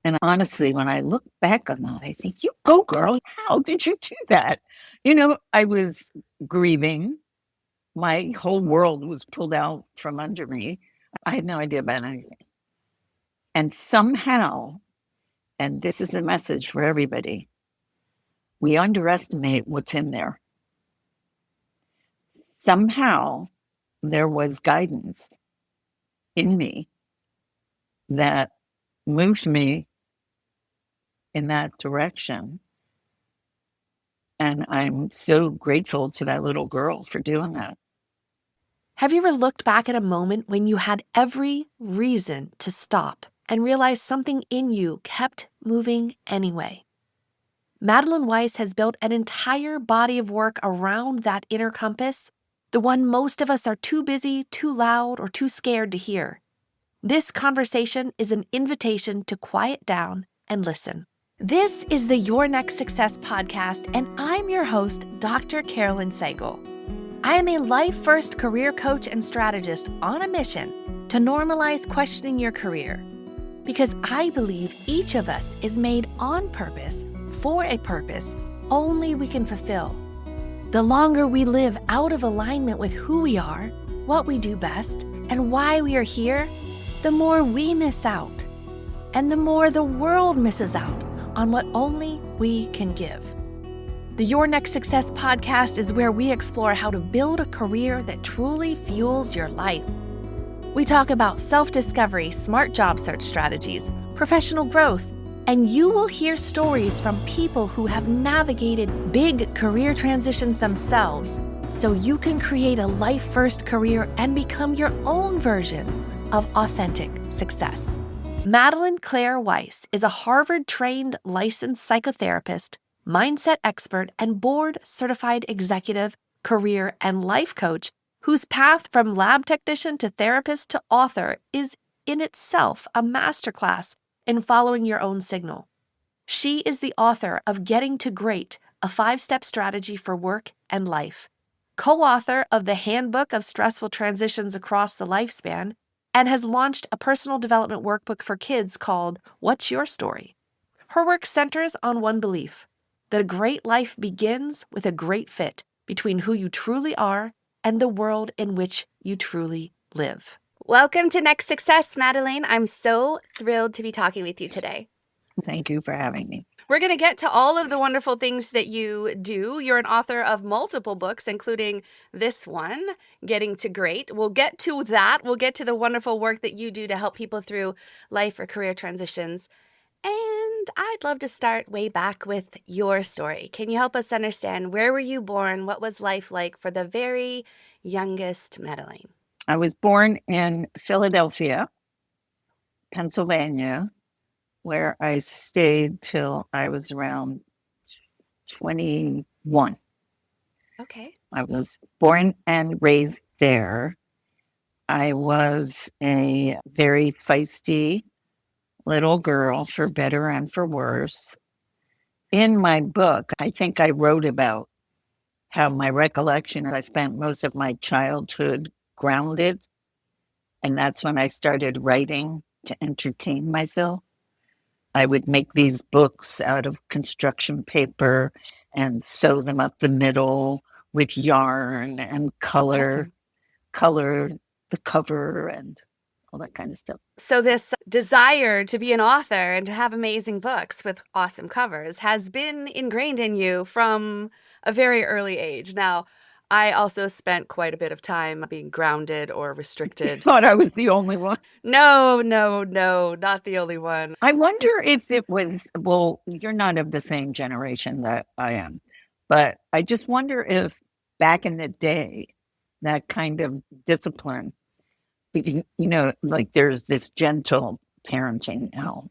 And honestly, when I look back on that, I think, you go, girl. How did you do that? I was grieving. My whole world was pulled out from under me. I had no idea about anything. And somehow, and this is a message for everybody, we underestimate what's in there. Somehow, there was guidance in me that moved me in that direction. And I'm so grateful to that little girl for doing that. Have you ever looked back at a moment when you had every reason to stop and realized something in you kept moving anyway? Madelaine Weiss has built an entire body of work around that inner compass, the one most of us are too busy, too loud, or too scared to hear. This conversation is an invitation to quiet down and listen. This is the Your Next Success podcast, and I'm your host, Dr. Carolyn Segal. I am a life-first career coach and strategist on a mission to normalize questioning your career, because I believe each of us is made on purpose for a purpose only we can fulfill. The longer we live out of alignment with who we are, what we do best, and why we are here, the more we miss out, and the more the world misses out on what only we can give. The Your Next Success podcast is where we explore how to build a career that truly fuels your life. We talk about self-discovery, smart job search strategies, professional growth, and you will hear stories from people who have navigated big career transitions themselves, so you can create a life-first career and become your own version of authentic success. Madelaine Claire Weiss is a Harvard-trained licensed psychotherapist, mindset expert, and board-certified executive, career, and life coach whose path from lab technician to therapist to author is in itself a masterclass in following your own signal. She is the author of Getting to Great, a 5-step strategy for work and life, co-author of the Handbook of Stressful Transitions Across the Lifespan, and has launched a personal development workbook for kids called What's Your Story? Her work centers on one belief, that a great life begins with a great fit between who you truly are and the world in which you truly live. Welcome to Next Success, Madelaine. I'm so thrilled to be talking with you today. Thank you for having me. We're going to get to all of the wonderful things that you do. You're an author of multiple books, including this one, Getting to Great. We'll get to that. We'll get to the wonderful work that you do to help people through life or career transitions. And I'd love to start way back with your story. Can you help us understand, where were you born? What was life like for the very youngest Madelaine? I was born in Philadelphia, Pennsylvania, where I stayed till I was around 21. Okay. I was born and raised there. I was a very feisty little girl, for better and for worse. In my book, I think I wrote about how my recollection, I spent most of my childhood grounded. And that's when I started writing to entertain myself. I would make these books out of construction paper and sew them up the middle with yarn and color the cover and all that kind of stuff. So this desire to be an author and to have amazing books with awesome covers has been ingrained in you from a very early age. Now, I also spent quite a bit of time being grounded or restricted. Thought I was the only one. No, not the only one. I wonder if it was, well, you're not of the same generation that I am, but I just wonder if back in the day, that kind of discipline, like there's this gentle parenting now.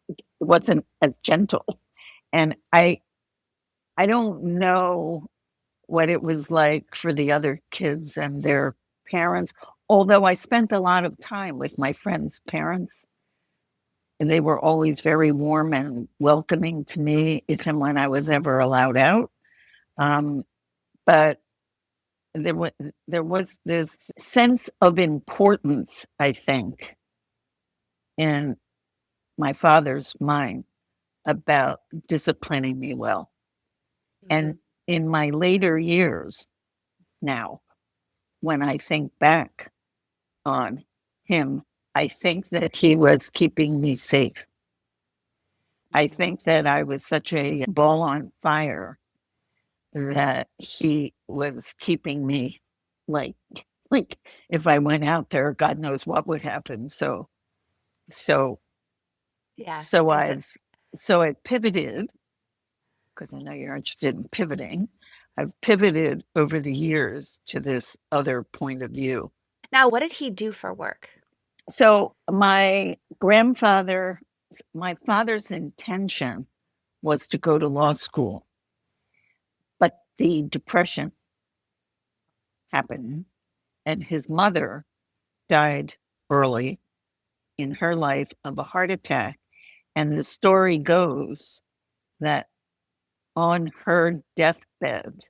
It wasn't as gentle. And I don't know what it was like for the other kids and their parents, although I spent a lot of time with my friends' parents. And they were always very warm and welcoming to me, if and when I was ever allowed out. But there was this sense of importance, I think, in my father's mind about disciplining me well. Mm-hmm. And in my later years now, when I think back on him, I think that he was keeping me safe. I Mm-hmm. think that I was such a ball on fire that he was keeping me like like if I went out there, God knows what would happen. So Yeah. so It was a, I've so I pivoted because I know you're interested in pivoting. I've pivoted over the years to this other point of view. now, what did he do for work? So my father's intention was to go to law school, but the depression happened and his mother died early in her life of a heart attack. And the story goes that on her deathbed,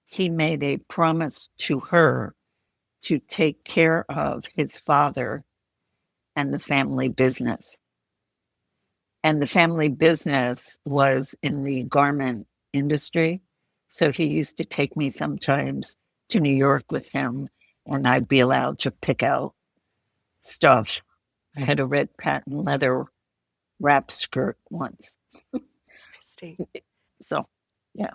he made a promise to her to take care of his father and the family business. And the family business was in the garment industry. So he used to take me sometimes to New York with him, and I'd be allowed to pick out stuff. I had a red patent leather wrap skirt once. Interesting. So, yeah.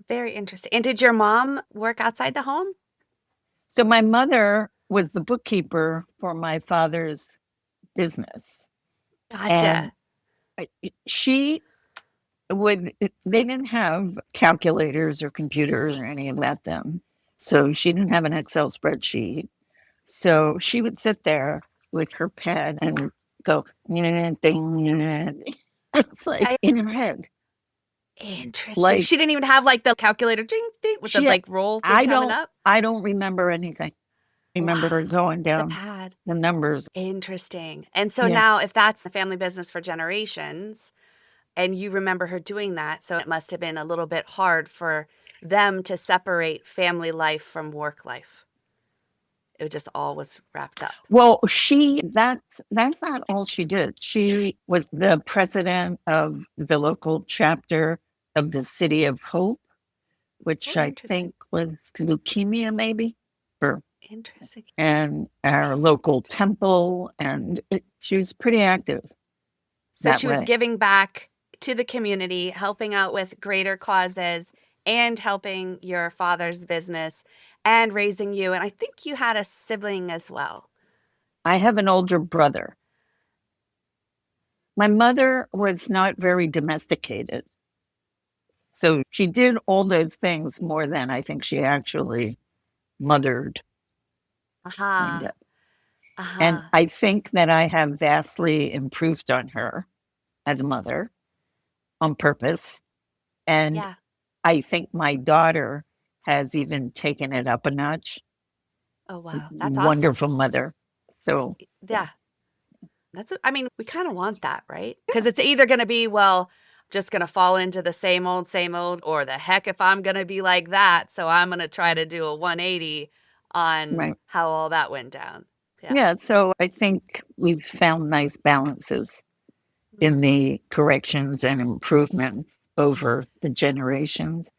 Very interesting. And did your mom work outside the home? So my mother was the bookkeeper for my father's business. And Gotcha. she they didn't have calculators or computers or any of that then. So she didn't have an Excel spreadsheet. So she would sit there with her pen and go, ding. It's like I, in her head. interesting. Like She didn't even have like the calculator ding, ding, with the she, like roll thing coming up. I don't remember anything. I remember her Wow. going The down pad. the numbers. Interesting. And so Yeah. now, if that's the family business for generations, and you remember her doing that, so it must have been a little bit hard for them to separate family life from work life. It just all was wrapped up. Well, that's not all she did. She was the president of the local chapter of the City of Hope, which Oh, I interesting. think was leukemia, maybe, or Interesting. and our local temple, and she was pretty active So that she was way. giving back to the community, helping out with greater causes and helping your father's business and raising you. And I think you had a sibling as well. I have an older brother. My mother was not very domesticated, so she did all those things more than I think she actually mothered. Aha. And Aha. I think that I have vastly improved on her as a mother on purpose. And Yeah. I think my daughter has even taken it up a notch. Oh, wow. That's awesome. Wonderful mother. So, yeah. Yeah. That's what I mean, we kind of want that, right? Because it's either going to be, well, just going to fall into the same old, or the heck if I'm going to be like that. So I'm going to try to do a 180 on Right. how all that went down. Yeah. Yeah. So I think we've found nice balances Mm. in the corrections and improvements over the generations.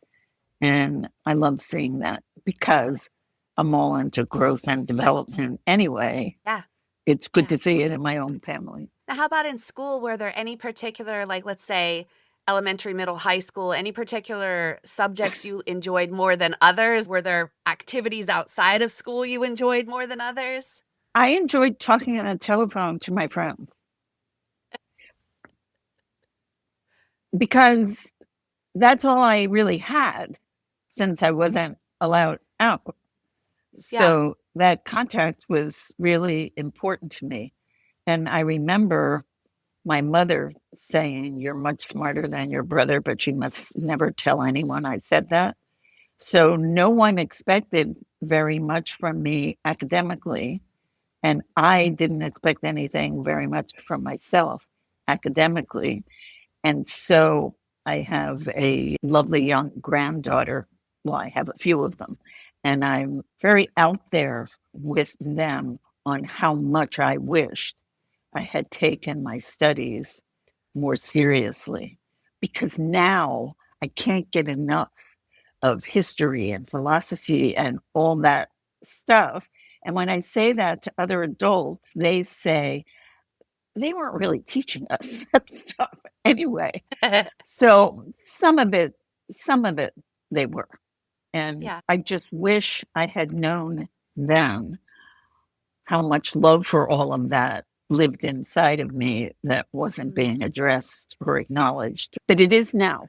And I love seeing that because I'm all into growth and development anyway. Yeah. It's good Yeah. to see it in my own family. Now, how about in school? Were there any particular, like, let's say, elementary, middle, high school, any particular subjects you enjoyed more than others? Were there activities outside of school you enjoyed more than others? I enjoyed talking on the telephone to my friends because that's all I really had since I wasn't allowed out. Yeah. So that contact was really important to me. And I remember my mother saying, "You're much smarter than your brother, but you must never tell anyone I said that." So no one expected very much from me academically. And I didn't expect anything very much from myself academically. And so I have a lovely young granddaughter. Well, I have a few of them. And I'm very out there with them on how much I wished I had taken my studies more seriously, because now I can't get enough of history and philosophy and all that stuff. And when I say that to other adults, they say they weren't really teaching us that stuff anyway. So some of it they were. And Yeah. I just wish I had known then how much love for all of that lived inside of me that wasn't Mhm. being addressed or acknowledged. But it is now.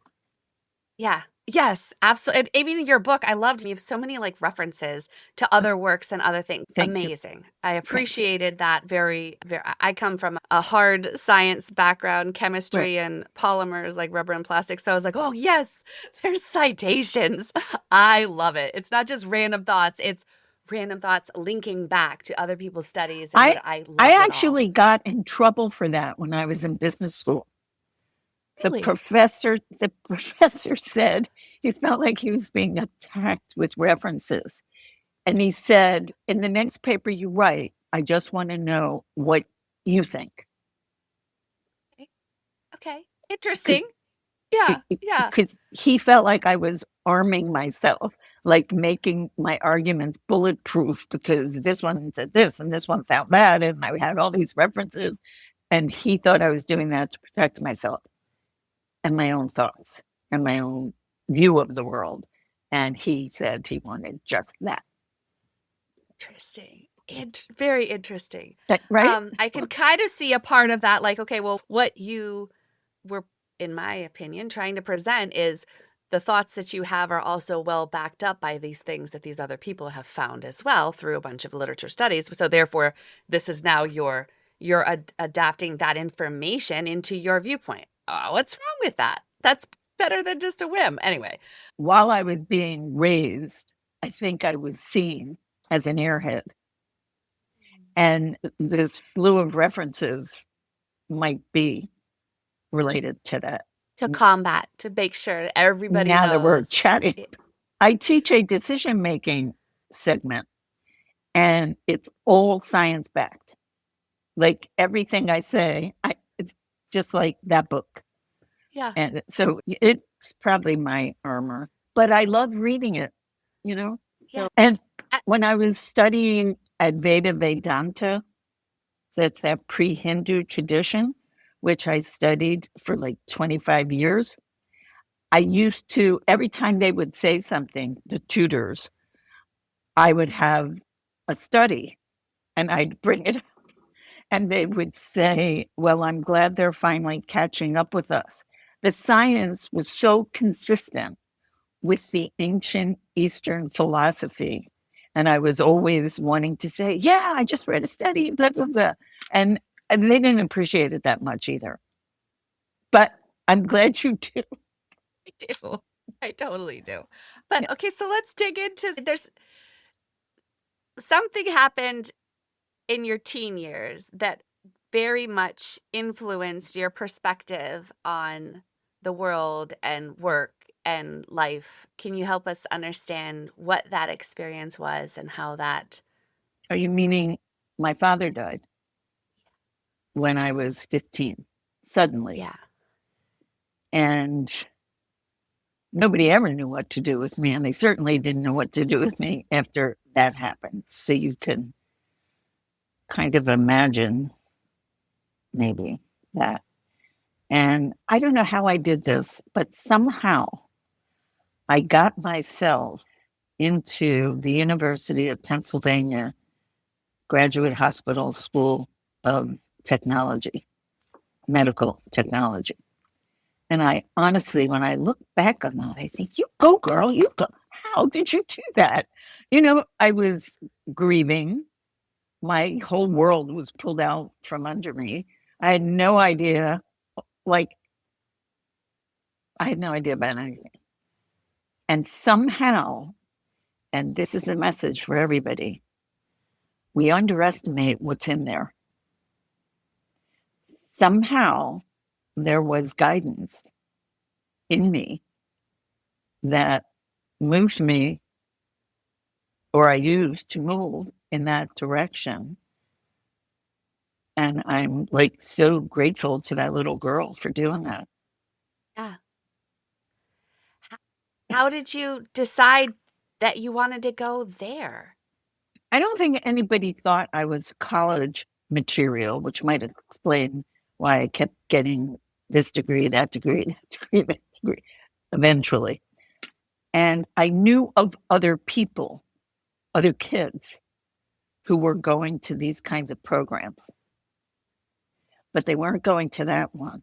Yeah. Yes, absolutely. I mean, your book, I loved. You have so many like references to other works and other things. Thank you. Amazing. I Thank you. appreciated that very, very. I come from a hard science background, Right. chemistry and polymers like rubber and plastic. So I was like, oh, yes, there's citations. I love it. It's not just random thoughts, it's random thoughts linking back to other people's studies. And I what I I loved it all. actually got in trouble for that when I was in business school. Really? The professor said he felt like he was being attacked with references. And he said, in the next paper you write, I just want to know what you think. Okay. Okay. Interesting. Yeah. Yeah. Because he felt like I was arming myself, like making my arguments bulletproof, because this one said this and this one found that. And I had all these references. And he thought I was doing that to protect myself and my own thoughts and my own view of the world. And he said he wanted just that. Interesting. Very interesting. Right? I can kind of see a part of that, like, okay, well, what you were, in my opinion, trying to present is the thoughts that you have are also well backed up by these things that these other people have found as well through a bunch of literature studies. So therefore, this is now you're adapting that information into your viewpoint. What's wrong with that? That's better than just a whim. Anyway. While I was being raised, I think I was seen as an airhead. And this slew of references might be related to that. To combat, to make sure everybody Now that we're knows. chatting, I teach a decision making segment, and it's all science backed. Like everything I say, it's just like that book. Yeah. And so it's probably my armor, but I love reading it, you know? Yeah. And when I was studying Advaita Vedanta, that's that pre-Hindu tradition, which I studied for like 25 years. I used to, every time they would say something, the tutors, I would have a study and I'd bring it, and they would say, well, I'm glad they're finally catching up with us. The science was so consistent with the ancient Eastern philosophy. And I was always wanting to say, yeah, I just read a study, blah, blah, blah. And they didn't appreciate it that much either. But I'm glad you do. I do. I totally do. But okay, so let's dig into there's something happened in your teen years that very much influenced your perspective on the world and work and life. Can you help us understand what that experience was and how that? Are you meaning my father died when I was 15, suddenly? Yeah. And nobody ever knew what to do with me. And they certainly didn't know what to do with me after that happened. So you can kind of imagine maybe that. And I don't know how I did this, but somehow I got myself into the University of Pennsylvania Graduate Hospital School of Technology, Medical Technology. And I honestly, when I look back on that, I think, you go, girl, you go. How did you do that? I was grieving. My whole world was pulled out from under me. I had no idea, like, I had no idea about anything. And somehow, and this is a message for everybody, we underestimate what's in there. Somehow, there was guidance in me that moved me, or I used to move in that direction. And I'm like so grateful to that little girl for doing that. Yeah. How did you decide that you wanted to go there? I don't think anybody thought I was college material, which might explain why I kept getting this degree, that degree, that degree, that degree, eventually. And I knew of other people, other kids who were going to these kinds of programs, but they weren't going to that one.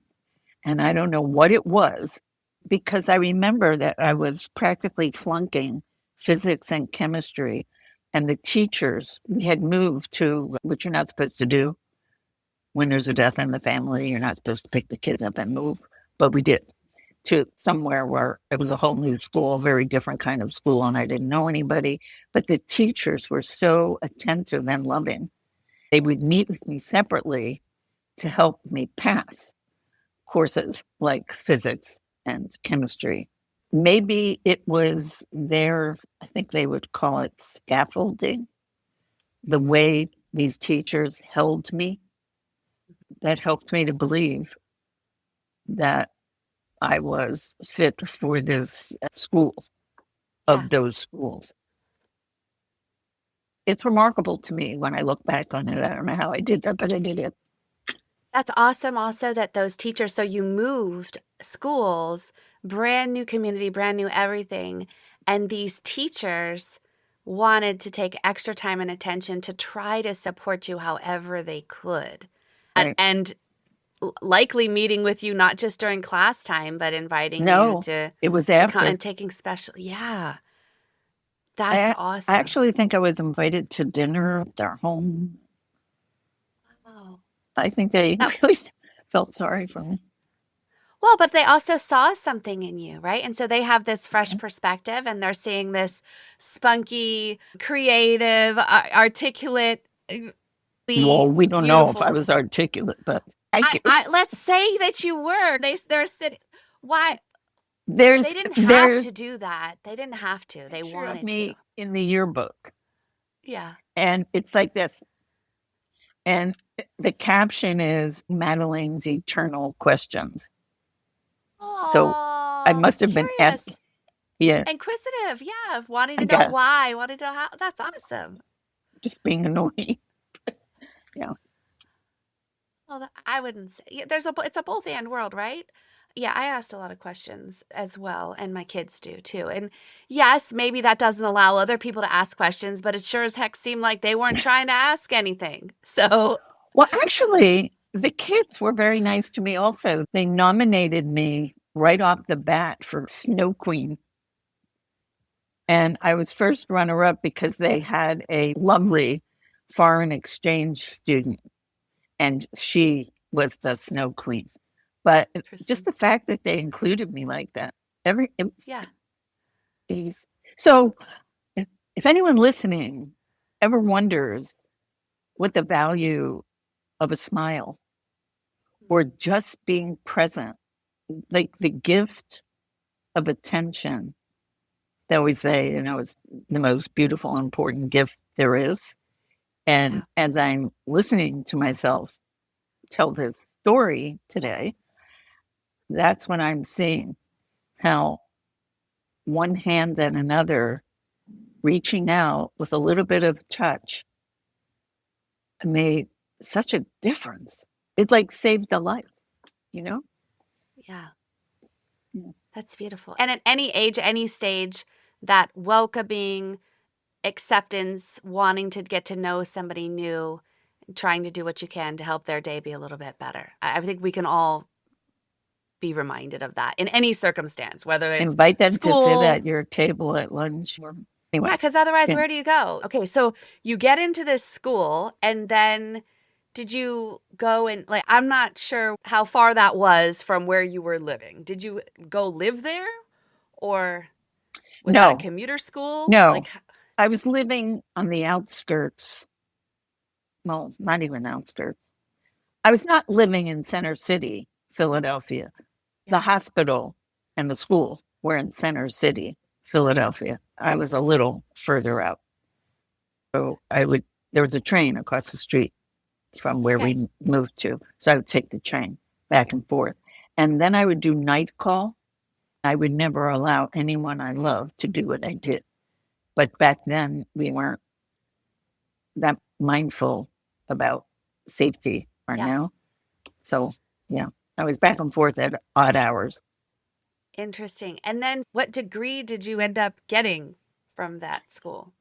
And I don't know what it was, because I remember that I was practically flunking physics and chemistry. And the teachers, we had moved to, which you're not supposed to do when there's a death in the family. You're not supposed to pick the kids up and move. But we did, to somewhere where it was a whole new school, a very different kind of school, and I didn't know anybody. But the teachers were so attentive and loving. They would meet with me separately to help me pass courses like physics and chemistry. Maybe it was their, I think they would call it scaffolding, the way these teachers held me, that helped me to believe that I was fit for this school, Yeah. of those schools. It's remarkable to me when I look back on it. I don't know how I did that, but I did it. That's awesome also that those teachers, so you moved schools, brand new community, brand new everything, and these teachers wanted to take extra time and attention to try to support you however they could. Right. And likely meeting with you not just during class time, but inviting you No, to it was come after. and taking special. Yeah, that's I awesome. actually think I was invited to dinner at their home. Oh. I think they really felt sorry for me. Well, but they also saw something in you, right? And so they have this fresh perspective and they're seeing this spunky, creative, articulate, Well, we don't know if I beautiful. was articulate, but thank you. Let's say that you were. They're sitting. Why? There's They didn't have to do that. They didn't have to. They picture of wanted me to. in the yearbook, Yeah. and it's like this. And the caption is Madelaine's eternal questions. So I Oh, must have been curious. asking, yeah, Inquisitive. Yeah. Wanting I to know guess, why, wanting to know how. That's awesome. just being annoying. Yeah. Well, I wouldn't say it's a both and world, right? Yeah, I asked a lot of questions as well, and my kids do too. And yes, maybe that doesn't allow other people to ask questions, but it sure as heck seemed like they weren't trying to ask anything. So, Well, actually, the kids were very nice to me also. They nominated me right off the bat for Snow Queen. And I was first runner up because they had a lovely foreign exchange student, and she was the Snow Queen. But just interesting. the fact that they included me like that, Yeah. so if anyone listening ever wonders what the value of a smile or just being present, like the gift of attention, they always say, it's the most beautiful and important gift there is. And Yeah. as I'm listening to myself tell this story today, that's when I'm seeing how one hand and another reaching out with a little bit of touch made such a difference. It like saved a life, you know? Yeah. Yeah. That's beautiful. And at any age, any stage, that welcoming acceptance, wanting to get to know somebody new, trying to do what you can to help their day be a little bit better. I think we can all be reminded of that in any circumstance, whether it's Invite them to sit school. at your table at lunch. Anyway, Yeah, because otherwise, yeah. where do you go? Okay, so you get into this school, and then did you go and I'm not sure how far that was from where you were living. Did you go live there, or was that a No, commuter school? no. I was living on the outskirts. Well, not even outskirts. I was not living in Center City, Philadelphia. The Yeah. hospital and the school were in Center City, Philadelphia. I was a little further out. So there was a train across the street. from where we moved to. So I would take the train back and forth. And then I would do night call. I would never allow anyone I loved to do what I did. But back then, we weren't that mindful about safety or now. So, yeah, I was back and forth at odd hours. Interesting. And then what degree did you end up getting from that school?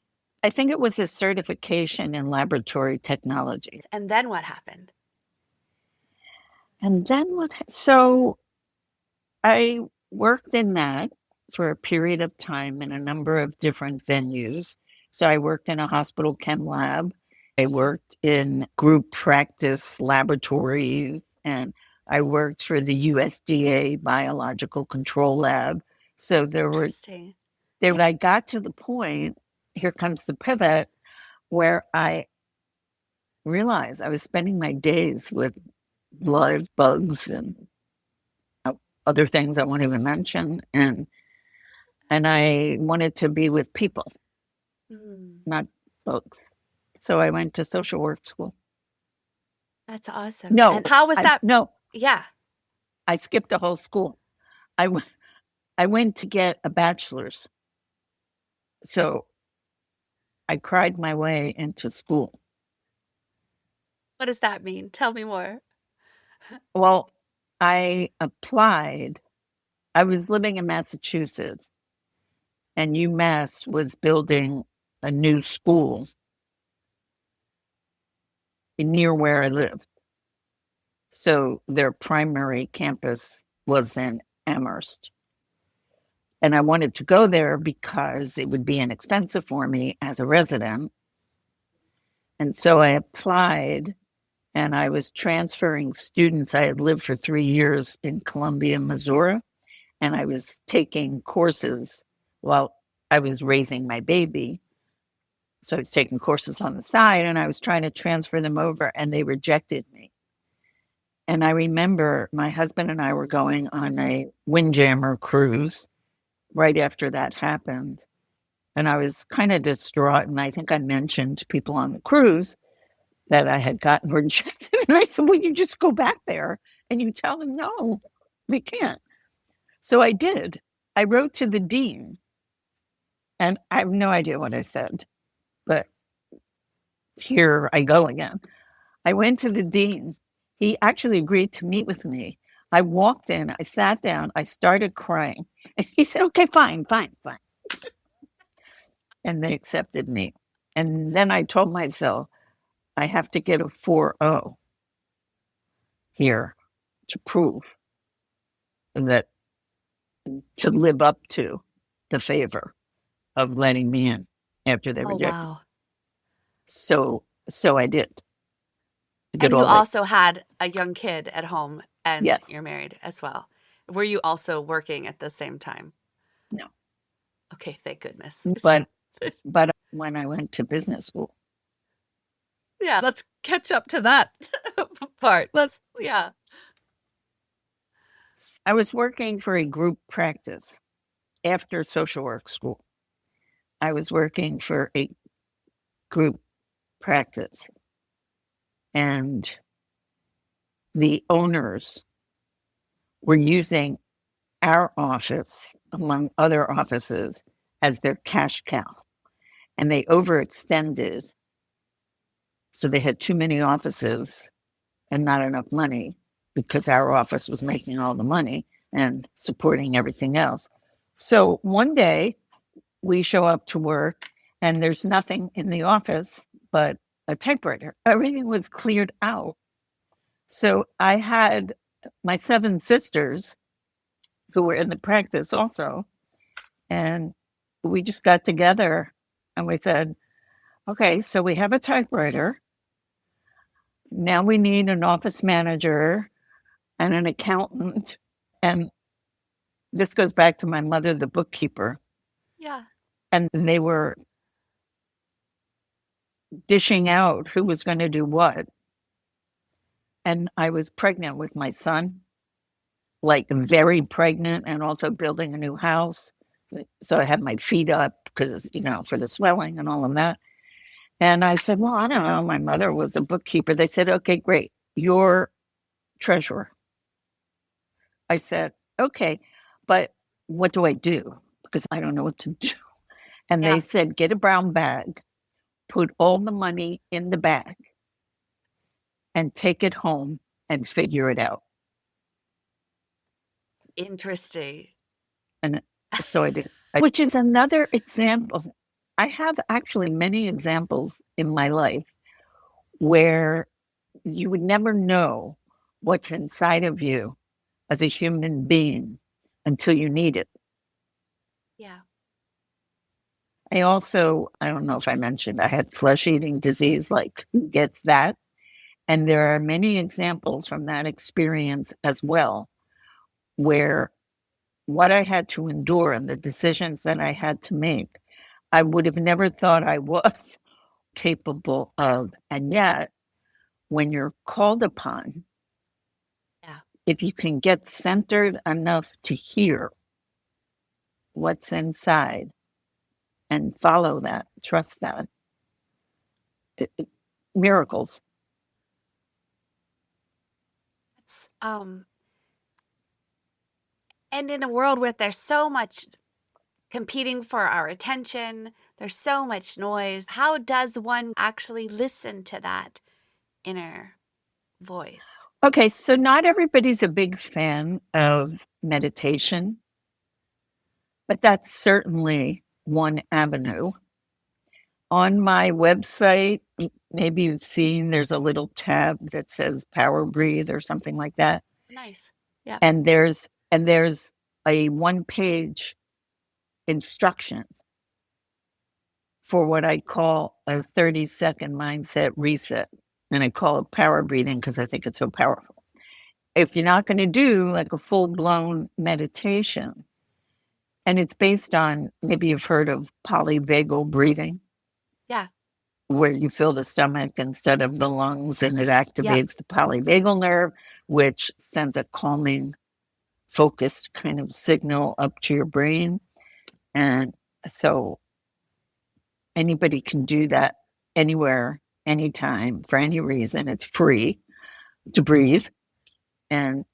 I think it was a certification in laboratory technology. And then what happened? And then so I worked in that for a period of time in a number of different venues. So I worked in a hospital chem lab. I worked in group practice laboratories, and I worked for the USDA biological control lab. So I got to the point, here comes the pivot, where I realized I was spending my days with live bugs and other things I won't even mention. And I wanted to be with people, not bugs. So I went to social work school. That's awesome. No. And how was that? No. Yeah. I skipped a whole school. I went to get a bachelor's. So I cried my way into school. What does that mean? Tell me more. Well, I applied. I was living in Massachusetts, and UMass was building a new school near where I lived. So their primary campus was in Amherst. And I wanted to go there because it would be inexpensive for me as a resident. And so I applied, and I was transferring students. I had lived for 3 years in Columbia, Missouri, and I was taking courses while I was raising my baby. So I was taking courses on the side, and I was trying to transfer them over, and they rejected me. And I remember my husband and I were going on a Windjammer cruise right after that happened. And I was kind of distraught. And I think I mentioned to people on the cruise that I had gotten rejected. And I said, well, you just go back there and you tell them, no, we can't. So I did. I wrote to the dean. And I have no idea what I said, but here I go again. I went to the dean. He actually agreed to meet with me. I walked in, I sat down, I started crying. And he said, okay, fine. And they accepted me. And then I told myself, I have to get a 4.0 here to prove that, to live up to the favor of letting me in after they rejected. Wow. So I did. And you also had a young kid at home, and yes. You're married as well. Were you also working at the same time? No. Okay, thank goodness. But when I went to business school. Yeah, let's catch up to that part. I was working for a group practice after social work school. I was working for a group practice. And the owners were using our office, among other offices, as their cash cow. And they overextended. So they had too many offices and not enough money because our office was making all the money and supporting everything else. So one day we show up to work and there's nothing in the office but a typewriter. Everything was cleared out. So I had my 7 sisters who were in the practice also, and we just got together and we said, okay, so we have a typewriter. Now we need an office manager and an accountant. And this goes back to my mother, the bookkeeper. Yeah. And they were dishing out who was going to do what. And I was pregnant with my son, like very pregnant, and also building a new house. So I had my feet up because, for the swelling and all of that. And I said, well, I don't know. My mother was a bookkeeper. They said, okay, great. You're treasurer. I said, okay, but what do I do? Because I don't know what to do. And Yeah. they said, get a brown bag, put all the money in the bag, and take it home and figure it out. Interesting. And so I did, which is another example. I have actually many examples in my life where you would never know what's inside of you as a human being until you need it. Yeah. I don't know if I mentioned, I had flesh eating disease, like who gets that? And there are many examples from that experience as well, where what I had to endure and the decisions that I had to make, I would have never thought I was capable of. And yet, when you're called upon, Yeah. if you can get centered enough to hear what's inside and follow that, trust that, miracles. It's, and in a world where there's so much competing for our attention, there's so much noise, how does one actually listen to that inner voice? Okay, so not everybody's a big fan of meditation, but that's certainly one avenue. On my website, maybe you've seen there's a little tab that says Power Breathe or something like that. Nice. Yeah. And there's a one-page instructions for what I call a 30-second mindset reset. And I call it power breathing because I think it's so powerful. If you're not going to do like a full-blown meditation, and it's based on, maybe you've heard of polyvagal breathing. Yeah. Where you fill the stomach instead of the lungs, and it activates Yeah. the polyvagal nerve, which sends a calming, focused kind of signal up to your brain. And so anybody can do that anywhere, anytime, for any reason. It's free to breathe. And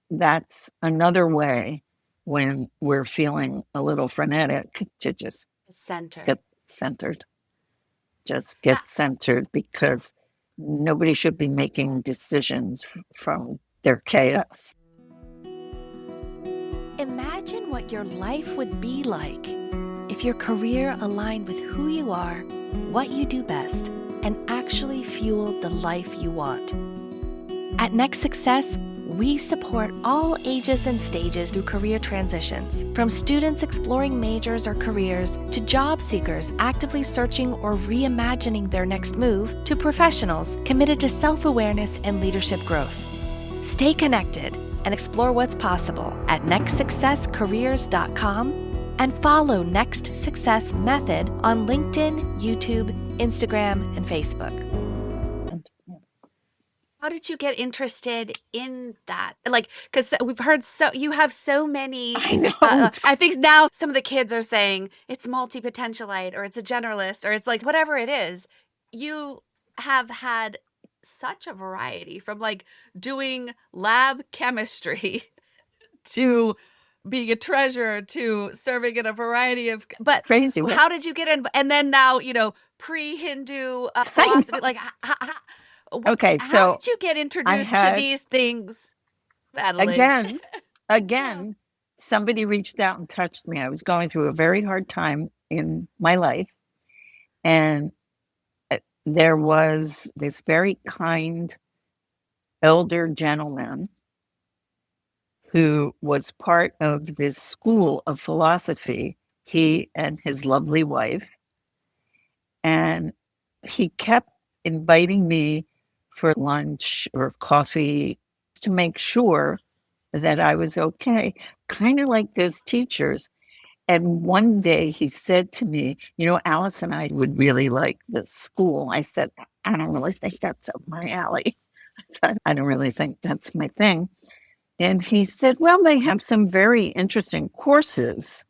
that's another way when we're feeling a little frenetic to just Center. get centered. Just get centered, because nobody should be making decisions from their chaos. Imagine what your life would be like if your career aligned with who you are, what you do best, and actually fueled the life you want. At Next Success, we support all ages and stages through career transitions, from students exploring majors or careers to job seekers actively searching or reimagining their next move to professionals committed to self-awareness and leadership growth. Stay connected and explore what's possible at nextsuccesscareers.com and follow Next Success Method on LinkedIn, YouTube, Instagram, and Facebook. How did you get interested in that? Like, because we've heard you have so many. I know. I think now some of the kids are saying it's multi-potentialite, or it's a generalist, or it's like whatever it is. You have had such a variety, from like doing lab chemistry to being a treasurer to serving in a variety of, but crazy. How did you get in? And then now, pre-Hindu philosophy, like, okay, how did you get introduced to these things, Madelaine? Again, somebody reached out and touched me. I was going through a very hard time in my life, and there was this very kind elder gentleman who was part of this school of philosophy, he and his lovely wife. And he kept inviting me for lunch or coffee to make sure that I was okay, kind of like those teachers. And one day he said to me, Alice and I would really like this school. I said, I don't really think that's up my alley. I don't really think that's my thing. And he said, well, they have some very interesting courses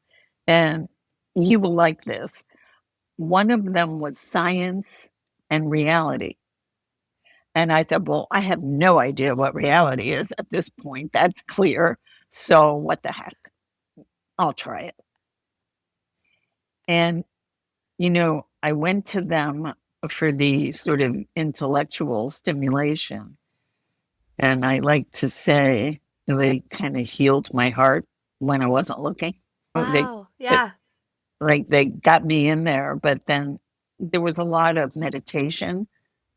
and you will like this. one of them was science and reality. And I said, well, I have no idea what reality is at this point. That's clear. So what the heck? I'll try it. And, I went to them for the sort of intellectual stimulation. And I like to say they kind of healed my heart when I wasn't looking. Wow. They, Yeah. like they got me in there, but then there was a lot of meditation,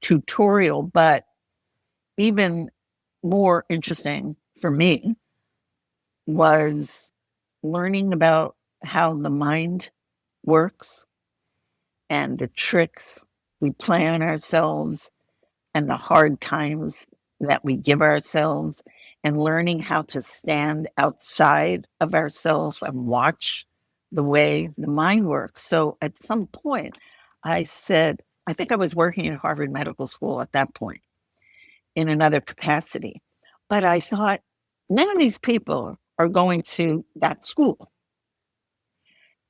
tutorial, but even more interesting for me was learning about how the mind works and the tricks we play on ourselves and the hard times that we give ourselves, and learning how to stand outside of ourselves and watch the way the mind works. So at some point, I said, I think I was working at Harvard Medical School at that point in another capacity. But I thought, none of these people are going to that school.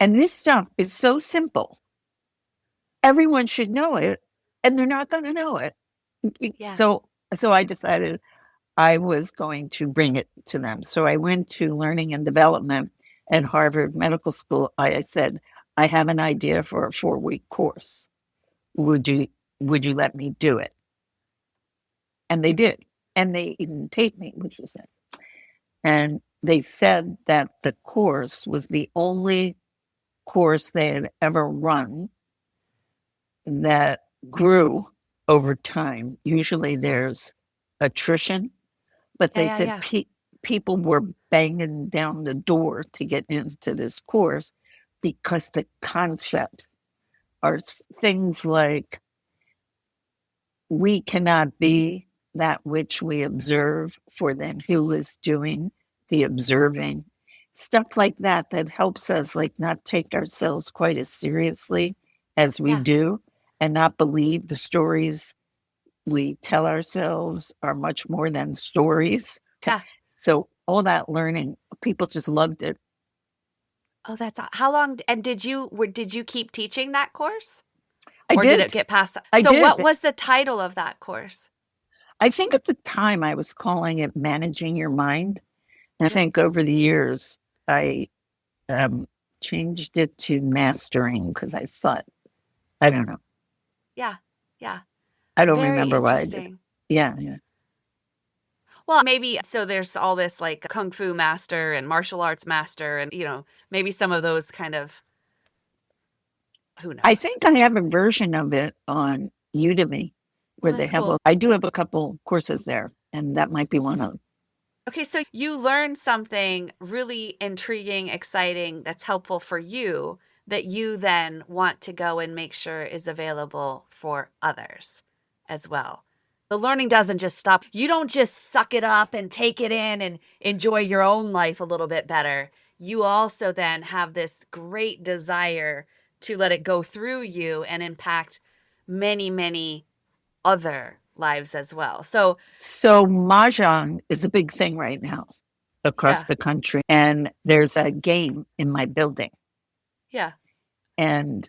And this stuff is so simple. Everyone should know it, and they're not going to know it. Yeah. So I decided I was going to bring it to them. So I went to learning and development at Harvard Medical School. I said, I have an idea for a 4-week course. Would you let me do it? And they did. And they even paid me, which was nice. And they said that the course was the only course they had ever run that grew over time. Usually there's attrition, but they said people were banging down the door to get into this course because the concepts are things like we cannot be that which we observe, for then who is doing the observing, stuff like that, that helps us like not take ourselves quite as seriously as we do, and not believe the stories we tell ourselves are much more than stories. So all that learning, people just loved it. Oh, that's how long? And did you keep teaching that course? I or did. it get past that? I So did. what was the title of that course? I think at the time I was calling it Managing Your Mind. And I think over the years I changed it to Mastering because I thought, I don't know. Yeah. Yeah. I don't remember what I did. Yeah. Well, maybe so there's all this like Kung Fu master and martial arts master and, maybe some of those kind of, who knows? I think I have a version of it on Udemy where they have, I do have a couple courses there, and that might be one of them. Okay, so you learned something really intriguing, exciting, that's helpful for you that you then want to go and make sure is available for others as well. The learning doesn't just stop. You don't just suck it up and take it in and enjoy your own life a little bit better. You also then have this great desire to let it go through you and impact many, many other lives as well. So Mahjong is a big thing right now across the country. And there's a game in my building. Yeah. And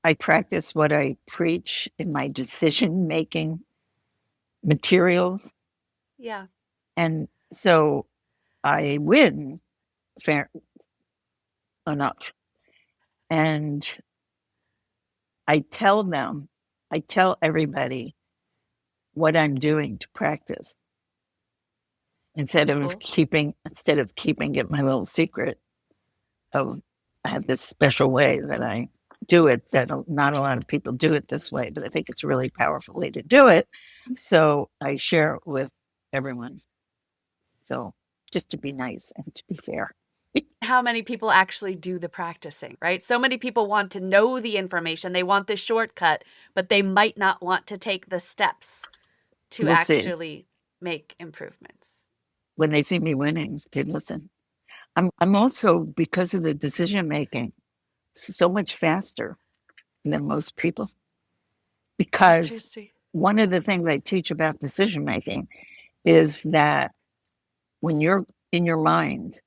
I practice what I preach in my decision-making materials. Yeah. And so I win fair enough. And I tell everybody what I'm doing to practice instead of keeping it my little secret. I have this special way that I do it that not a lot of people do it this way, but I think it's a really powerful way to do it. So I share it with everyone. So just to be nice and to be fair. How many people actually do the practicing, right? So many people want to know the information. They want the shortcut, but they might not want to take the steps to actually make improvements. When they see me winning, they listen. I'm also, because of the decision making, so much faster than most people. Because one of the things I teach about decision making is that when you're in your mind,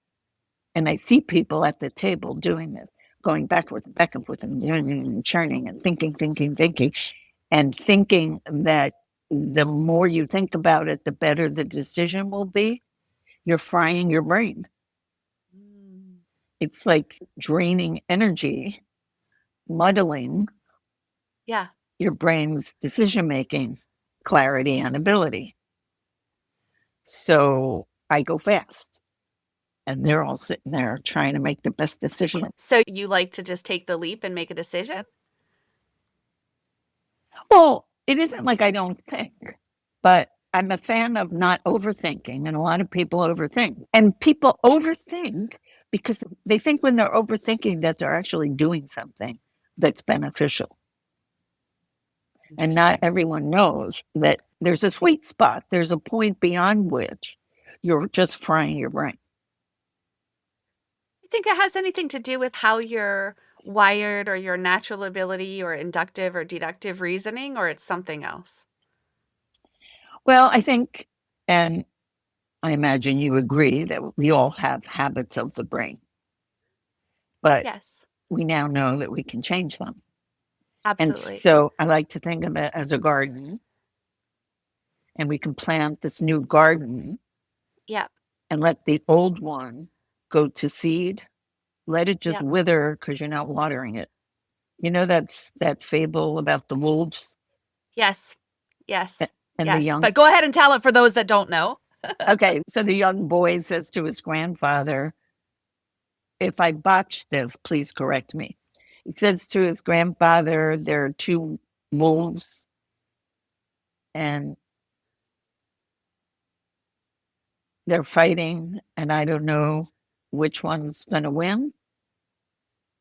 and I see people at the table doing this, going back and forth, and churning and thinking, and thinking that the more you think about it, the better the decision will be. You're frying your brain. Mm. It's like draining energy, muddling Yeah. your brain's decision making clarity and ability. So I go fast, and they're all sitting there trying to make the best decision. So you like to just take the leap and make a decision? Well, it isn't like I don't think, but I'm a fan of not overthinking, and a lot of people overthink. And people overthink because they think when they're overthinking that they're actually doing something that's beneficial. And not everyone knows that there's a sweet spot. There's a point beyond which you're just frying your brain. You think it has anything to do with how you're wired or your natural ability or inductive or deductive reasoning, or it's something else? Well, I think, and I imagine you agree that we all have habits of the brain, but Yes, we now know that we can change them. And absolutely. so I like to think of it as a garden, and we can plant this new garden Yep, and let the old one go to seed. Let it just yep. wither because you're not watering it. You know, that's that fable about the wolves Yes, yes, and the yes. young. But go ahead and tell it for those that don't know. Okay, so the young boy says to his grandfather, "If I botch this, please correct me." He says to his grandfather, "There are two wolves, and they're fighting, and I don't know which one's going to win."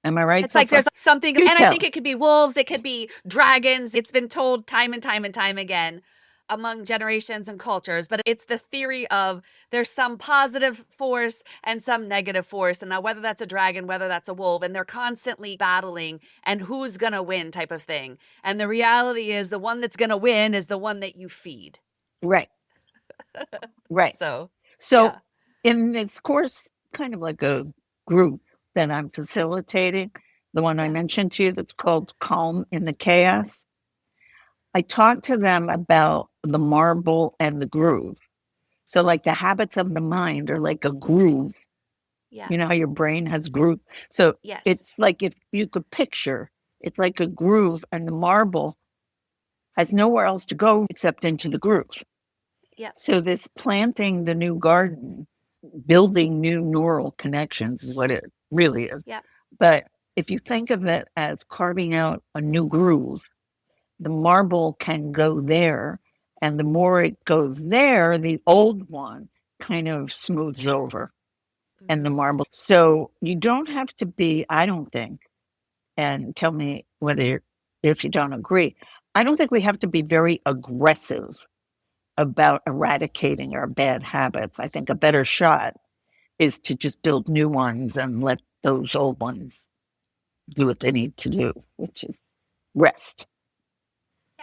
Am I right It's so like far? there's something, You and I tell. think it could be wolves, it could be dragons. It's been told time and time and time again among generations and cultures, but it's the theory of there's some positive force and some negative force. And now, whether that's a dragon, whether that's a wolf, and they're constantly battling and who's going to win type of thing. And the reality is the one that's going to win is the one that you feed. Right, right. So, So yeah, in this course, kind of like a group that I'm facilitating, the one I yeah, mentioned to you that's called Calm in the Chaos, I talk to them about the marble and the groove. So, like the habits of the mind are like a groove. yeah, You know how your brain has groove? So, yes, it's like if you could picture, it's like a groove, and the marble has nowhere else to go except into the groove. yeah, So, this planting the new garden, building new neural connections is what it really is. yeah, But if you think of it as carving out a new groove, the marble can go there. And the more it goes there, the old one kind of smooths over and the mhm, marble. So you don't have to be, I don't think, and tell me whether, if you don't agree, I don't think we have to be very aggressive about eradicating our bad habits. I think a better shot is to just build new ones and let those old ones do what they need to do, which is rest.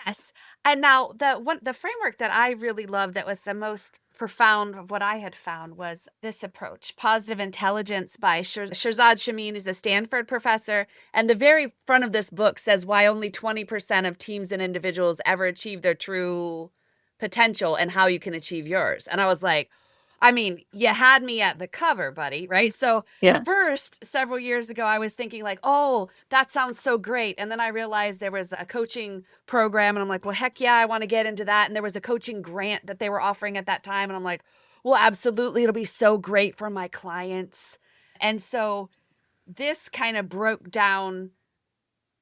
yes. And now the framework that I really loved that was the most profound of what I had found was this approach, positive intelligence by Shirzad Shamin is a Stanford professor. And the very front of this book says why only 20% of teams and individuals ever achieve their true potential and how you can achieve yours. And I was like, I mean, you had me at the cover, buddy, right? So Yeah. first, several years ago, I was thinking like, oh, that sounds so great. And then I realized there was a coaching program and I'm like, well, heck yeah, I want to get into that. And there was a coaching grant that they were offering at that time. And I'm like, well, absolutely. It'll be so great for my clients. And so this kind of broke down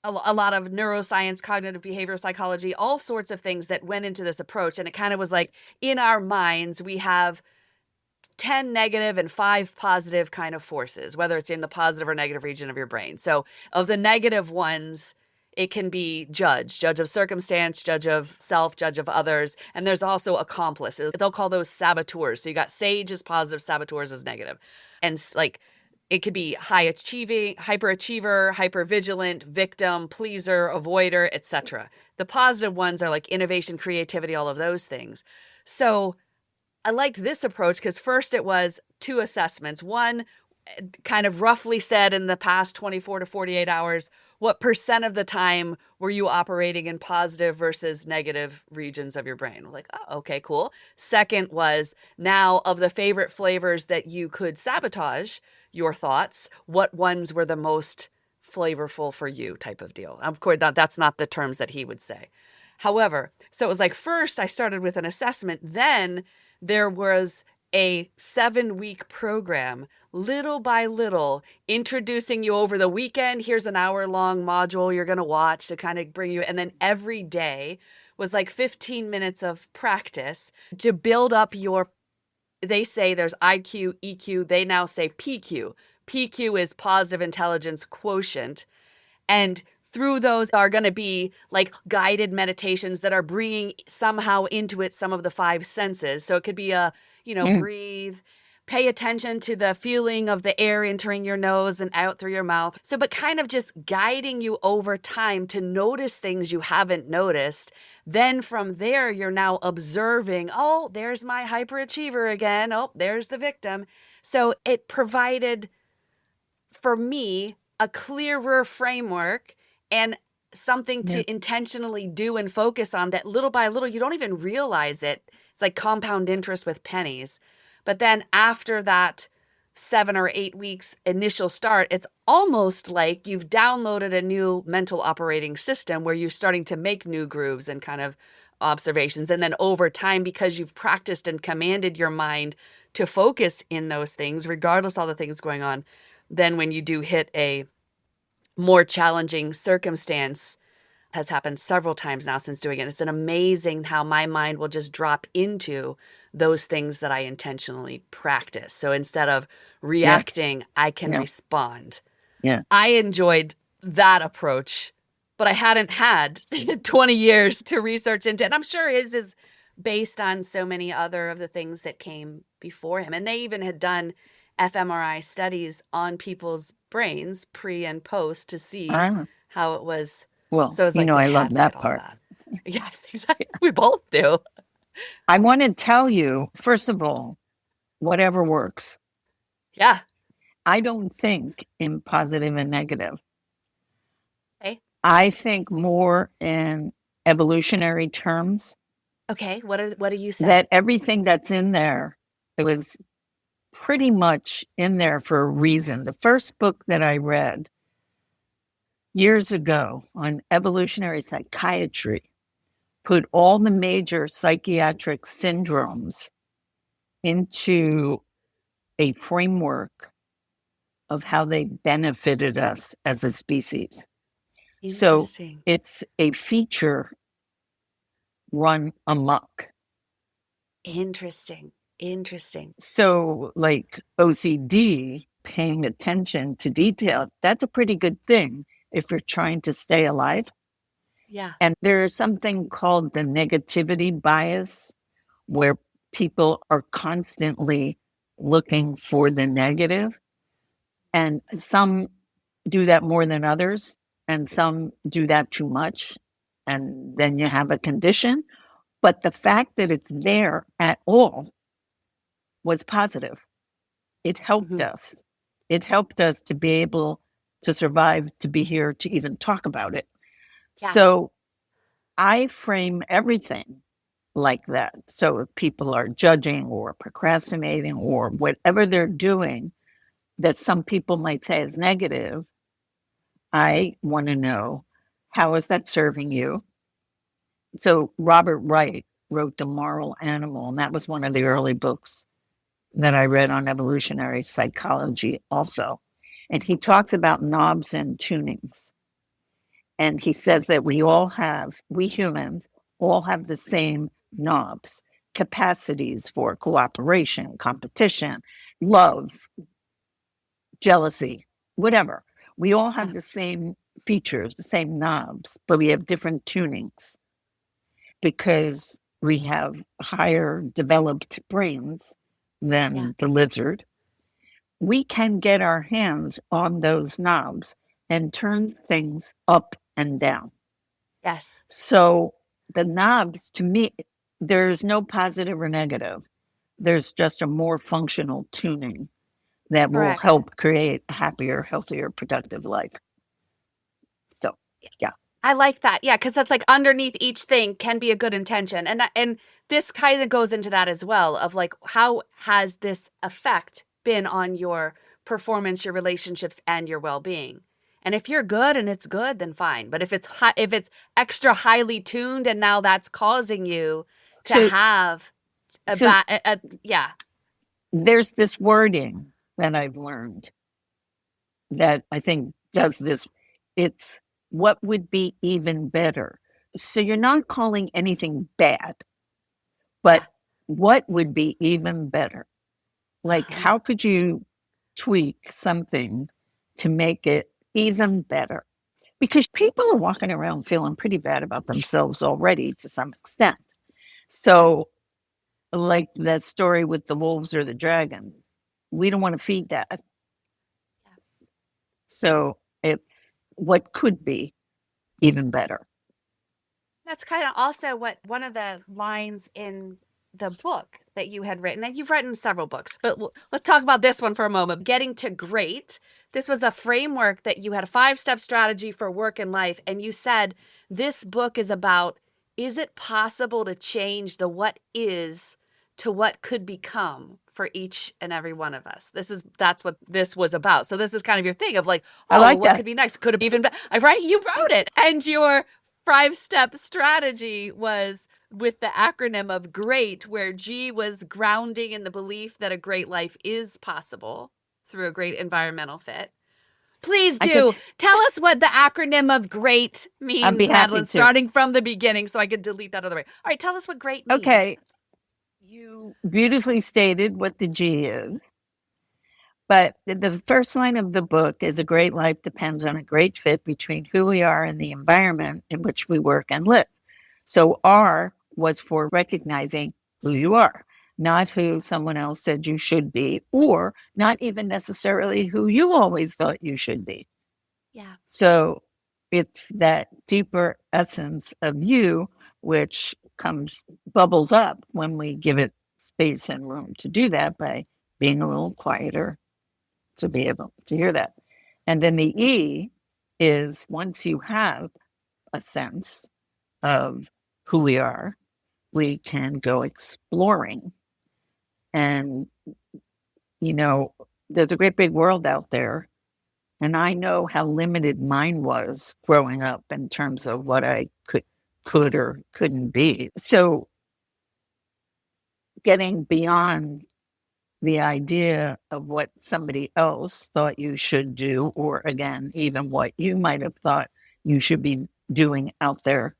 a lot of neuroscience, cognitive behavioral psychology, all sorts of things that went into this approach. And it kind of was like in our minds, we have 10 negative and 5 positive kind of forces, whether it's in the positive or negative region of your brain. So, of the negative ones, it can be judge of circumstance, judge of self, judge of others. And there's also accomplice. They'll call those saboteurs. So, you got sage as positive, saboteurs as negative. And like, it could be high achieving, hyperachiever, hyper vigilant, victim, pleaser, avoider, etc. The positive ones are like innovation, creativity, all of those things. So, I liked this approach because first it was 2 assessments. One, kind of roughly said in the past 24 to 48 hours, what percent of the time were you operating in positive versus negative regions of your brain? Like, oh, okay, cool. Second was, now of the favorite flavors that you could sabotage your thoughts, what ones were the most flavorful for you, type of deal. Of course, that's not the terms that he would say. However, so it was like, first I started with an assessment, then there was a 7-week program, little by little, introducing you over the weekend. Here's an hour-long module you're going to watch to kind of bring you. And then every day was like 15 minutes of practice to build up your, they say there's IQ, EQ. They now say PQ. PQ is positive intelligence quotient. And through those are going to be like guided meditations that are bringing somehow into it some of the five senses. So it could be Mm. breathe, pay attention to the feeling of the air entering your nose and out through your mouth. So, but kind of just guiding you over time to notice things you haven't noticed. Then from there, you're now observing, oh, there's my hyperachiever again. Oh, there's the victim. So it provided for me a clearer framework and something Yeah. to intentionally do and focus on, that little by little, you don't even realize it. It's like compound interest with pennies. But then after that 7 or 8 weeks initial start, it's almost like you've downloaded a new mental operating system where you're starting to make new grooves and kind of observations. And then over time, because you've practiced and commanded your mind to focus in those things, regardless of all the things going on, then when you do hit a more challenging circumstance, has happened several times now since doing it. It's an amazing how my mind will just drop into those things that I intentionally practice. So instead of Yes. reacting, I can Yeah. respond. Yeah. I enjoyed that approach, but I hadn't had 20 years to research into it. And I'm sure his is based on so many other of the things that came before him. And they even had done fMRI studies on people's brains pre and post to see Ah, how it was. well, So it's like they I love had to get that all part. that. Yes, exactly. We both do. I want to tell you, first of all, whatever works. Yeah. I don't think in positive and negative. Okay. I think more in evolutionary terms, Okay. What do you say? that everything that's in there, it was pretty much in there for a reason. The first book that I read years ago on evolutionary psychiatry put all the major psychiatric syndromes into a framework of how they benefited us as a species. So Interesting. it's a feature run amok. Interesting. Interesting. So, like OCD, paying attention to detail, that's a pretty good thing if you're trying to stay alive. Yeah. And there's something called the negativity bias, where people are constantly looking for the negative. And some do that more than others, and some do that too much. And then you have a condition. But the fact that it's there at all was positive. It helped Hmm. us. It helped us to be able to survive, to be here, to even talk about it. Yeah. So I frame everything like that. So if people are judging or procrastinating or whatever they're doing that some people might say is negative, I want to know, how is that serving you? So Robert Wright wrote The Moral Animal, and that was one of the early books that I read on evolutionary psychology also. And he talks about knobs and tunings. And he says that we humans all have the same knobs, capacities for cooperation, competition, love, jealousy, whatever. We all Yeah. have the same features, the same knobs, but we have different tunings because we have higher developed brains Yeah. than the lizard. We can get our hands on those knobs and turn things up and down. Yes. So the knobs, to me, there's no positive or negative. There's just a more functional tuning that will Correct. help create a happier, healthier, productive life. So, yeah. I like that. Yeah, because that's like underneath each thing can be a good intention. And this kind of goes into that as well of like, how has this effect been on your performance, your relationships, and your well-being? And if you're good and it's good, then fine. But if it's if it's extra highly tuned and now that's causing you to So, have so yeah. there's this wording that I've learned that I think does this. It's what would be even better. So you're not calling anything bad, but what would be even better? Like, how could you tweak something to make it even better? Because people are walking around feeling pretty bad about themselves already to some extent. So, like that story with the wolves or the dragon, we don't want to feed that. So, it's what could be even better. That's kind of also what one of the lines in the book that you had written, and you've written several books, but let's talk about this one for a moment. Getting to Great. This was a framework that you had a 5-step strategy for work and life. And you said this book is about, is it possible to change the what is to what could become for each and every one of us? That's what this was about. So this is kind of your thing of like, I oh, like what that. could be next? Could have even been, right? You wrote it. And your 5-step strategy was with the acronym of GREAT, where G was grounding in the belief that a great life is possible through a great environmental fit. Please do tell us what the acronym of GREAT means, I'd be happy Madelaine, to. starting from the beginning so I could delete that other way. All right, tell us what GREAT means. Okay. You beautifully stated what the G is. But the first line of the book is a great life depends on a great fit between who we are and the environment in which we work and live. So R was for recognizing who you are, not who someone else said you should be, or not even necessarily who you always thought you should be. Yeah. So it's that deeper essence of you, which bubbles up when we give it space and room to do that by being a little quieter to be able to hear that. And then the E is once you have a sense of who we are, we can go exploring. And, there's a great big world out there. And I know how limited mine was growing up in terms of what I could or couldn't be. So getting beyond the idea of what somebody else thought you should do, or again, even what you might have thought you should be doing out there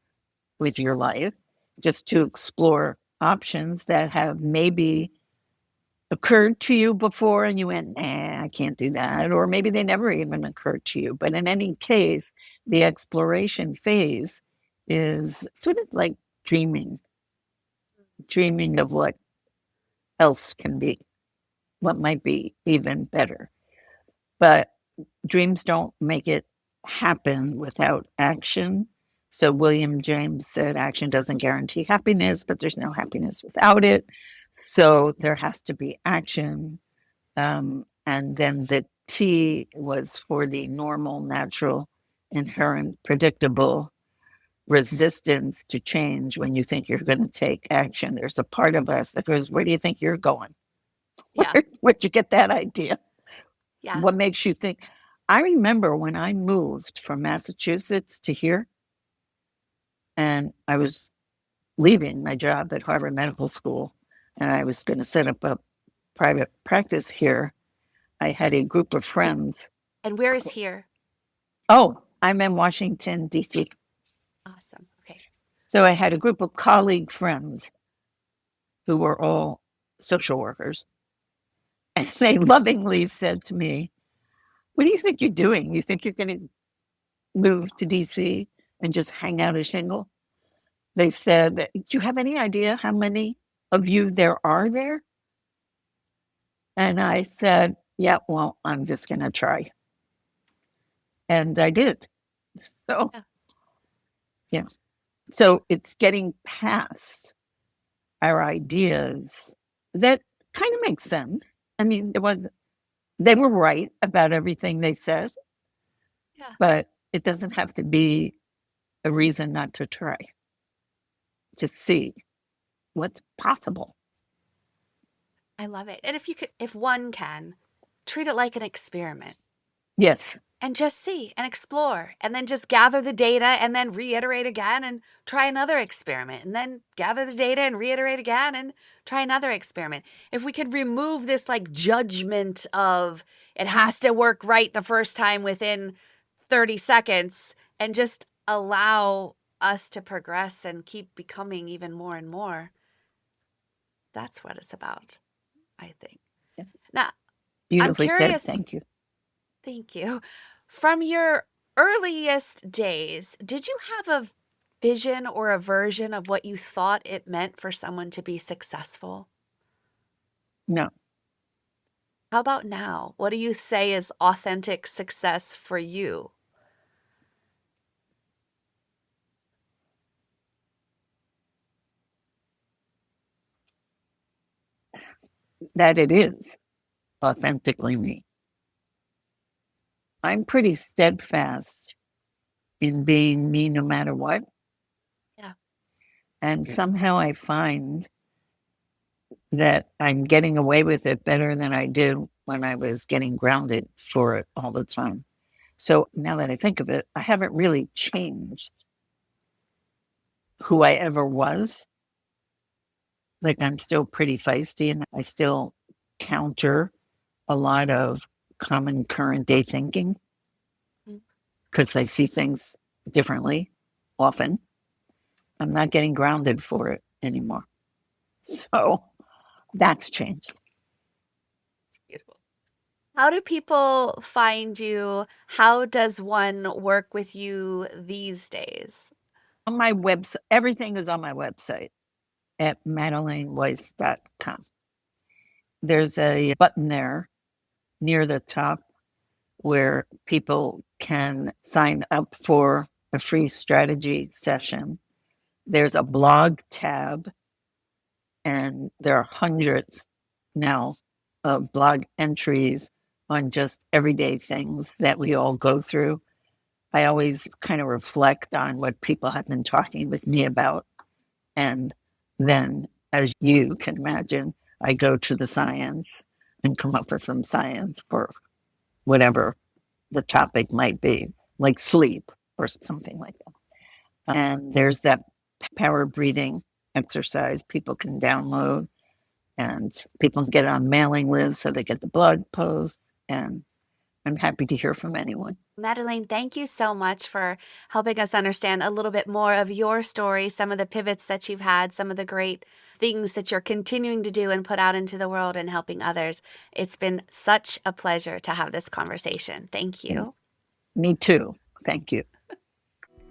with your life, just to explore options that have maybe occurred to you before and you went, nah, I can't do that. Or maybe they never even occurred to you. But in any case, the exploration phase is sort of like dreaming of what else can be, what might be even better. But dreams don't make it happen without action. So William James said action doesn't guarantee happiness, but there's no happiness without it. So there has to be action. And then the T was for the normal, natural, inherent, predictable resistance to change when you think you're going to take action. There's a part of us that goes, where do you think you're going? Yeah. Where'd you get that idea? Yeah. What makes you think? I remember when I moved from Massachusetts to here, and I was leaving my job at Harvard Medical School, and I was going to set up a private practice here. I had a group of friends. And where is here? Oh, I'm in Washington, D.C. Awesome. Okay. So I had a group of colleague friends who were all social workers. And they lovingly said to me, what do you think you're doing? You think you're going to move to D.C. and just hang out a shingle? They said, do you have any idea how many of you there are there? And I said, yeah, well, I'm just going to try. And I did. So, yeah. So it's getting past our ideas that kind of makes sense. I mean, They were right about everything they said, Yeah. but it doesn't have to be a reason not to try to see what's possible. I love it. And if one can, treat it like an experiment. Yes. And just see and explore, and then just gather the data and then reiterate again and try another experiment, and then gather the data and reiterate again and try another experiment. If we could remove this like judgment of it has to work right the first time within 30 seconds and just allow us to progress and keep becoming even more and more, that's what it's about, I think. Yeah. Now, Beautifully said. curious. Thank you. Thank you. From your earliest days, did you have a vision or a version of what you thought it meant for someone to be successful? No, How about now? What do you say is authentic success for you? that it is authentically me. I'm pretty steadfast in being me no matter what. Yeah. And somehow I find that I'm getting away with it better than I did when I was getting grounded for it all the time. So now that I think of it, I haven't really changed who I ever was. Like, I'm still pretty feisty and I still counter a lot of common current day thinking because I see things differently often. I'm not getting grounded for it anymore. So that's changed. Beautiful. How do people find you? How does one work with you these days? On my website, everything is on my website at madelaneweiss.com. There's a button there near the top where people can sign up for a free strategy session. There's a blog tab, and there are hundreds now of blog entries on just everyday things that we all go through. I always kind of reflect on what people have been talking with me about. And then, as you can imagine, I go to the science and come up with some science for whatever the topic might be, like sleep or something like that. And there's that power breathing exercise people can download, and people can get it on mailing lists so they get the blog post. And I'm happy to hear from anyone. Madelaine, thank you so much for helping us understand a little bit more of your story, some of the pivots that you've had, some of the great things that you're continuing to do and put out into the world and helping others. It's been such a pleasure to have this conversation. Thank you. Me too. Thank you.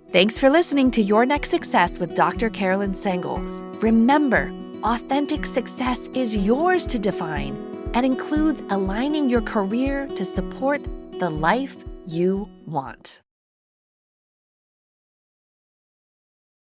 Thanks for listening to Your Next Success with Dr. Carolyn Sengel. Remember, authentic success is yours to define and includes aligning your career to support the life you want.